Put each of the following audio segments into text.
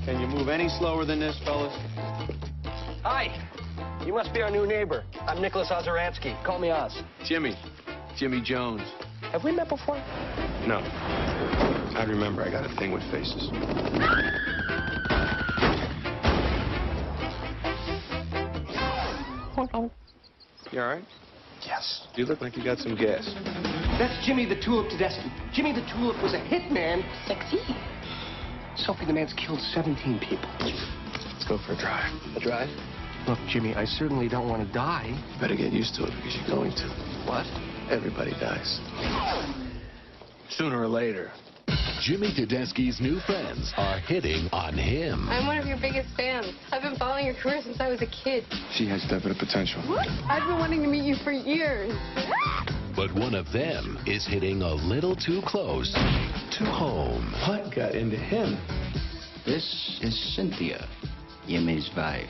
Can you move any slower than this, fellas? Hi. You must be our new neighbor. I'm Nicholas Ozeransky. Call me Oz. Jimmy Jones. Have we met before? No. I remember. I got a thing with faces. You all right? Yes. You look like you got some gas. That's Jimmy the Tulip Tedeschi. Jimmy the Tulip was a hitman. Sexy. Sophie, the man's killed 17 people. Let's go for a drive. A drive? Look, Jimmy, I certainly don't want to die. You better get used to it because you're going to. What? Everybody dies. Sooner or later. Jimmy Tedeschi's new friends are hitting on him. I'm one of your biggest fans. I've been following your career since I was a kid. She has definite potential. What? I've been wanting to meet you for years. But one of them is hitting a little too close to home. What got into him? This is Cynthia, Jimmy's wife.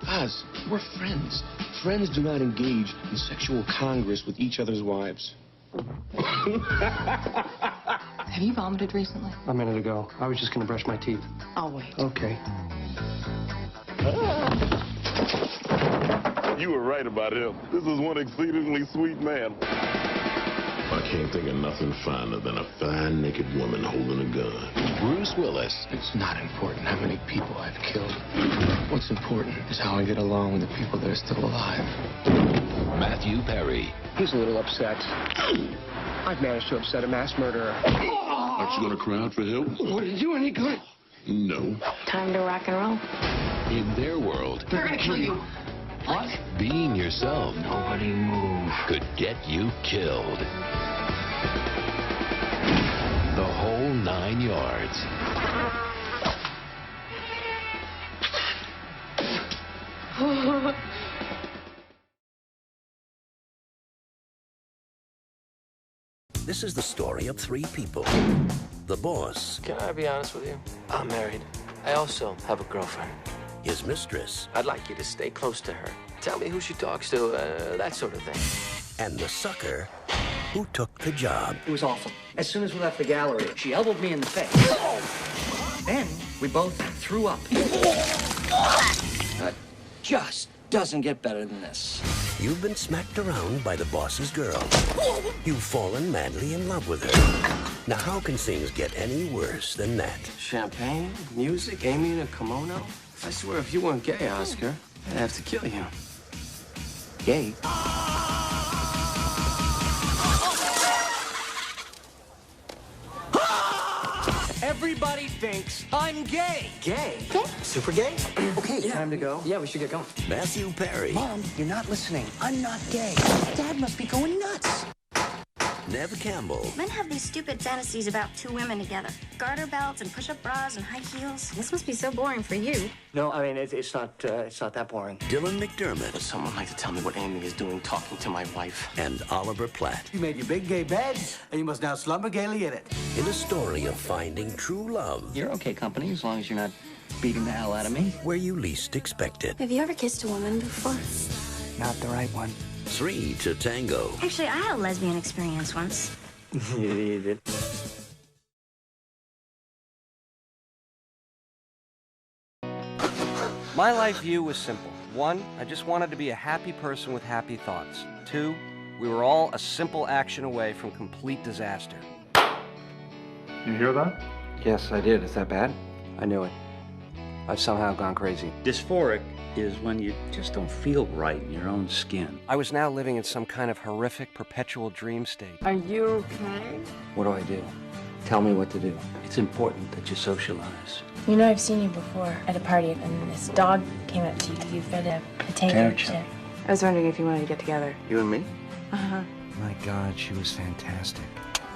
Oz, we're friends. Friends do not engage in sexual congress with each other's wives. Have you vomited recently? A minute ago. I was just going to brush my teeth. I'll wait. Okay. You were right about him. This is one exceedingly sweet man. I can't think of nothing finer than a fine naked woman holding a gun. Bruce Willis. It's not important how many people I've killed. What's important is how I get along with the people that are still alive. Matthew Perry. He's a little upset. I've managed to upset a mass murderer. Aren't you gonna cry out for help? Would it do any good? No. Time to rock and roll. In their world, They're going to kill you. What? being yourself Nobody move. could get you killed. The whole 9 yards. This is the story of 3 people. The boss, Can I be honest with you? I'm married. I also have a girlfriend. his mistress, I'd like you to stay close to her. Tell me who she talks to, that sort of thing. and the sucker who took the job. It was awful. As soon as we left the gallery, she elbowed me in the face. Then we both threw up. That just doesn't get better than this. You've been smacked around by the boss's girl. You've fallen madly in love with her. Now, how can things get any worse than that? Champagne, music, Amy in a kimono. I swear if you weren't gay, Oscar, I'd have to kill you. Gay? Everybody thinks I'm gay. Gay? Super gay? Okay, time to go. Yeah, we should get going. Matthew Perry, Mom, you're not listening. I'm not gay. Dad must be going nuts. Neve Campbell, Men have these stupid fantasies about 2 women together. Garter belts and push-up bras and high heels. This must be so boring for you. No, I mean, it's not that boring. Dylan McDermott, Would someone like to tell me what Amy is doing talking to my wife? and Oliver Platt You made your big gay bed, and you must now slumber gaily in it. in a story of finding true love You're okay company as long as you're not beating the hell out of me. where you least expect it. Have you ever kissed a woman before? Not the right one. 3 to Tango. Actually, I had a lesbian experience once. You did. My life view was simple. 1, I just wanted to be a happy person with happy thoughts. 2, we were all a simple action away from complete disaster. You hear that? Yes, I did. Is that bad? I knew it. I've somehow gone crazy. Dysphoric is when you just don't feel right in your own skin. I was now living in some kind of horrific, perpetual dream state. Are you okay? What do I do? Tell me what to do. It's important that you socialize. You know, I've seen you before at a party, and this dog came up to you because you fed a potato chip. I was wondering if you wanted to get together. You and me? Uh-huh. My God, she was fantastic.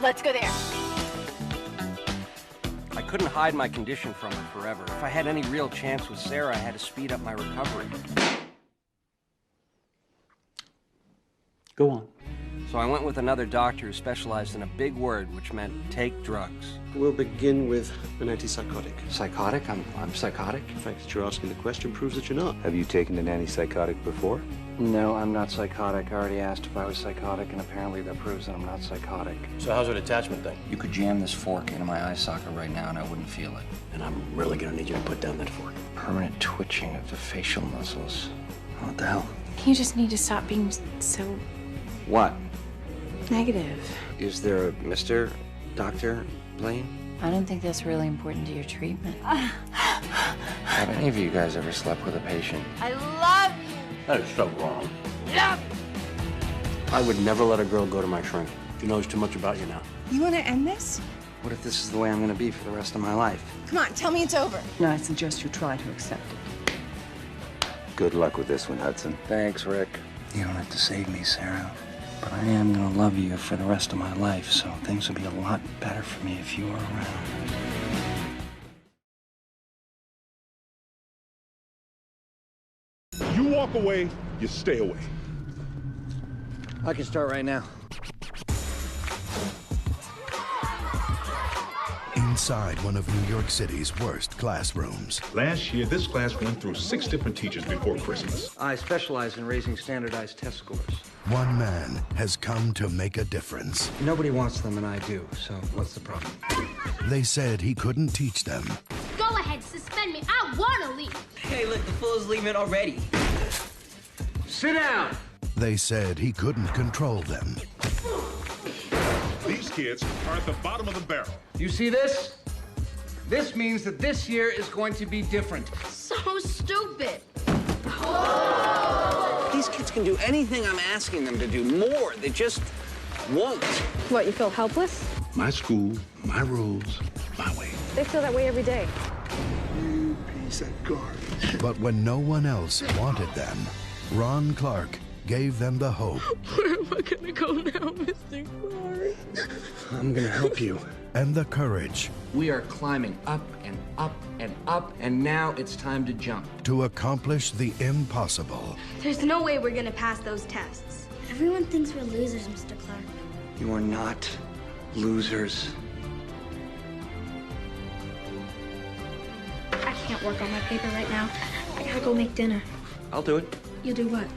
Let's go there. I couldn't hide my condition from her forever. If I had any real chance with Sara, I had to speed up my recovery. Go on. So I went with another doctor who specialized in a big word, which meant take drugs. We'll begin with an antipsychotic. Psychotic? I'm psychotic? The fact that you're asking the question proves that you're not. Have you taken an antipsychotic before? No, I'm not psychotic. I already asked if I was psychotic, and apparently that proves that I'm not psychotic. So how's your detachment thing? You could jam this fork into my eye socket right now, and I wouldn't feel it. And I'm really gonna need you to put down that fork. Permanent twitching of the facial muscles. What the hell? You just need to stop being so What? negative. Is there a Mr. Dr. Blaine? I don't think that's really important to your treatment. Have any of you guys ever slept with a patient? I love you. That is so wrong. Love. I would never let a girl go to my shrink. She knows too much about you now. You want to end this? What if this is the way I'm going to be for the rest of my life? Come on, tell me it's over. No, I suggest you try to accept it. Good luck with this one, Hudson. Thanks, Rick. You don't have to save me, Sarah. But I am going to love you for the rest of my life, so things will be a lot better for me if you are around. You walk away, you stay away. I can start right now. Inside one of New York City's worst classrooms. Last year, this class went through 6 different teachers before Christmas. I specialize in raising standardized test scores. One man has come to make a difference. Nobody wants them, and I do, so what's the problem? They said he couldn't teach them. Go ahead, suspend me. I want to leave. Hey, look, the fool's leaving already. Sit down! They said he couldn't control them. These kids are at the bottom of the barrel. You see this? This means that this year is going to be different. So stupid. These kids can do anything I'm asking them to do. More. They just won't. What, you feel helpless? My school, my rules, my way. They feel that way every day. You piece of garbage. But when no one else wanted them, Ron Clark gave them the hope. Where am I gonna go now, Mr. Clark? I'm gonna help you. And the courage. We are climbing up and up and up, and now it's time to jump. To accomplish the impossible. There's no way we're gonna pass those tests. Everyone thinks we're losers, Mr. Clark. You are not losers. I can't work on my paper right now. I gotta go make dinner. I'll do it. You'll do what?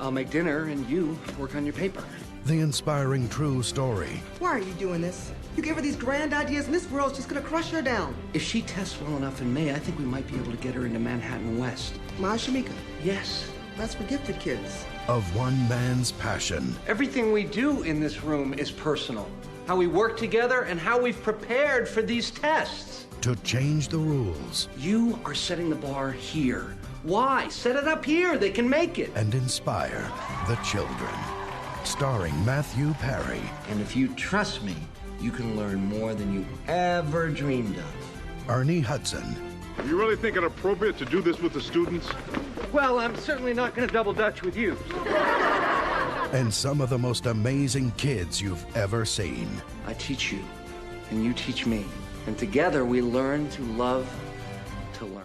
I'll make dinner and you work on your paper. The inspiring true story. Why are you doing this? You gave her these grand ideas and this world's just gonna crush her down. If she tests well enough in May, I think we might be able to get her into Manhattan West. My Shamika. Yes. That's for gifted kids. Of one man's passion. Everything we do in this room is personal. How we work together and how we've prepared for these tests. To change the rules. You are setting the bar here. Why? Set it up here. They can make it. And inspire the children. Starring Matthew Perry. And if you trust me, you can learn more than you ever dreamed of. Ernie Hudson. You really think it appropriate to do this with the students? Well, I'm certainly not going to double dutch with you. And some of the most amazing kids you've ever seen. I teach you, and you teach me. And together we learn to love to learn.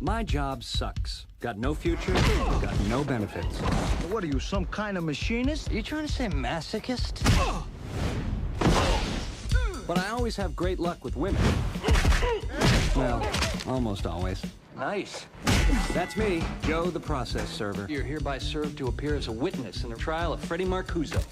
My job sucks. Got no future, got no benefits. What are you, some kind of machinist? Are you trying to say masochist? But I always have great luck with women. Well, almost always. Nice. That's me, Joe the process server. You're hereby served to appear as a witness in the trial of Freddie Marcuzzo.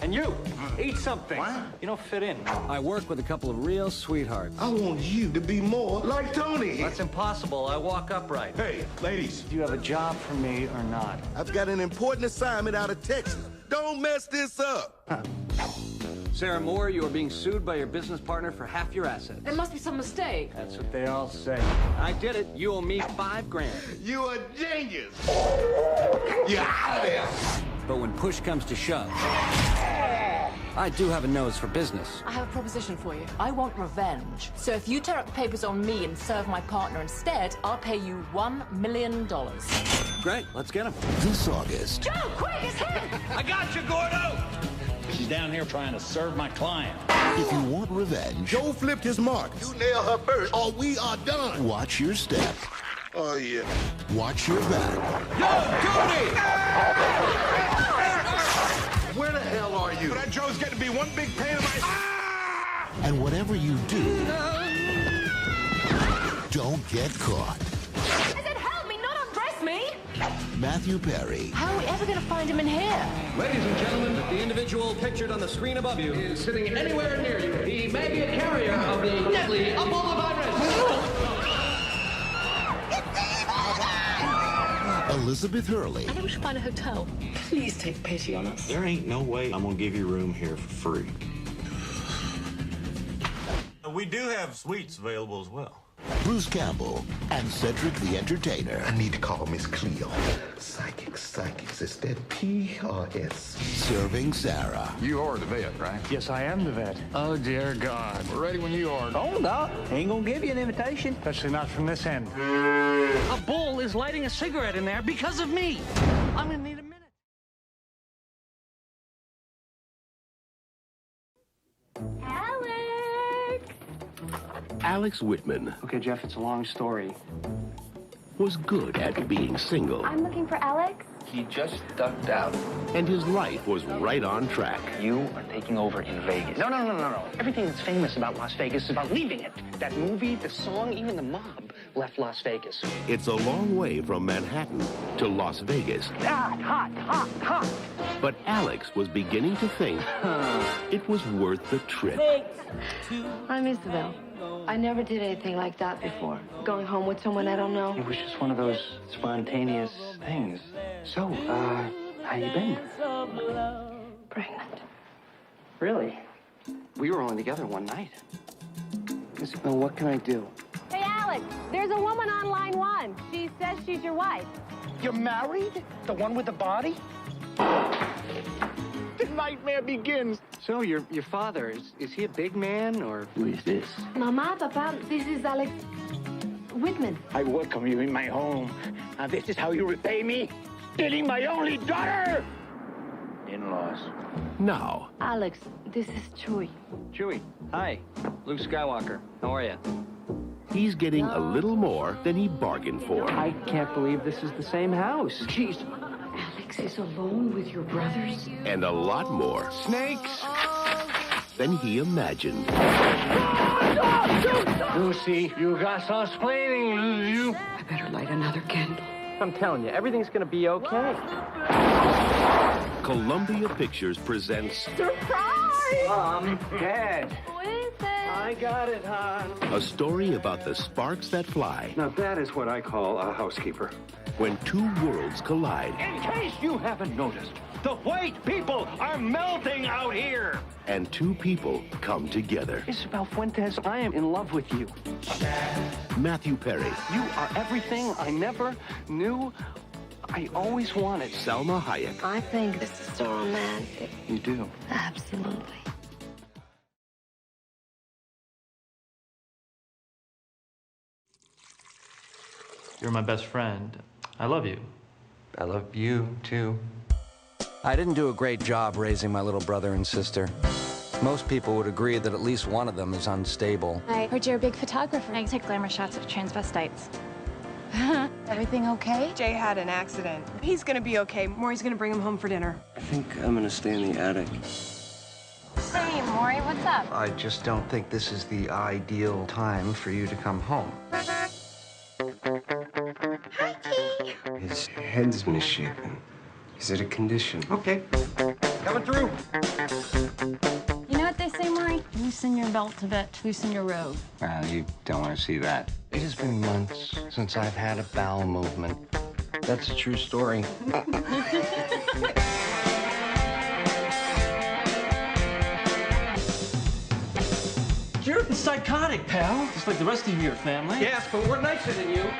And you, eat something. What? You don't fit in. I work with a couple of real sweethearts. I want you to be more like Tony. That's impossible. I walk upright. Hey, ladies. Do you have a job for me or not? I've got an important assignment out of Texas. Don't mess this up. Sarah Moore, you are being sued by your business partner for half your assets. There must be some mistake. That's what they all say. I did it. You owe me $5 grand. You a genius. You're out of there. But when push comes to shove, I do have a nose for business. I have a proposition for you. I want revenge. So if you tear up the papers on me and serve my partner instead, I'll pay you $1 million. Great, let's get him. This August. Joe, quick, his head! I got you, Gordo! She's down here trying to serve my client. If you want revenge. Joe flipped his mark. You nail her first or we are done. Watch your step. Oh, yeah. Watch your back. Where the hell are you? That Joe's getting to be one big pain in my... And whatever you do, don't get caught. I said help me, not undress me! Matthew Perry. How are we ever going to find him in here? Ladies and gentlemen, the individual pictured on the screen above you is sitting anywhere near you. He may be a carrier of the deadly Ebola virus. Elizabeth Hurley. I think we should find a hotel. Please take pity on us. There ain't no way I'm gonna give you room here for free. We do have suites available as well. Bruce Campbell and Cedric the Entertainer. I need to call Miss Cleo. Psychics, is that PRS? Serving Sara. You are the vet, right? Yes, I am the vet. Oh, dear God. We're ready when you are. Hold up. Ain't gonna give you an invitation. Especially not from this end. A bull is lighting a cigarette in there because of me. I'm gonna need a minute. Alex Whitman. Okay, Jeff, it's a long story. Was good at being single. I'm looking for Alex. He just ducked out. And his life was right on track. You are taking over in Vegas. No. Everything that's famous about Las Vegas is about leaving it. That movie, the song, even the mob left Las Vegas. It's a long way from Manhattan to Las Vegas. Hot. But Alex was beginning to think it was worth the trip. I'm Isabel. I never did anything like that before. Going home with someone I don't know. It was just one of those spontaneous things. So, how you been? Pregnant. Really? We were only together one night. Isabel, what can I do? Hey, Alex, there's a woman on line 1. She says she's your wife. You're married? The one with the body? The nightmare begins. So, your father, is he a big man, or who is this? Mama, Papa, this is Alex Whitman. I welcome you in my home. And this is how you repay me? Stealing my only daughter! In-laws. Now, Alex, this is Chewie. Chewie, hi. Luke Skywalker. How are you? he's getting a little more than he bargained for. I can't believe this is the same house. Jeez. Alex is alone with your brothers? And a lot more. Snakes! Than he imagined. Lucy, you got some explaining, you. I better light another candle. I'm telling you, everything's gonna be okay. Columbia Pictures presents... Surprise! Mom, Dad. What is it? I got it, hon. A story about the sparks that fly. Now that is what I call a housekeeper. When two worlds collide. In case you haven't noticed, the white people are melting out here. And two people come together. Isabel Fuentes, I am in love with you. Matthew Perry. You are everything I never knew I always wanted. Salma Hayek. I think this is so romantic. You do? Absolutely. You're my best friend. I love you. I love you, too. I didn't do a great job raising my little brother and sister. Most people would agree that at least one of them is unstable. I heard you're a big photographer. I take glamour shots of transvestites. Everything okay? Jay had an accident. He's gonna be okay. Maury's gonna bring him home for dinner. I think I'm gonna stay in the attic. Hey, Maury, what's up? I just don't think this is the ideal time for you to come home. His head's misshapen. Is it a condition? Okay. Coming through. You know what they say, Maury? Loosen your belt a bit, loosen your robe. Well, you don't want to see that. It has been months since I've had a bowel movement. That's a true story. You're psychotic, pal. Just like the rest of your family. Yes, but we're nicer than you.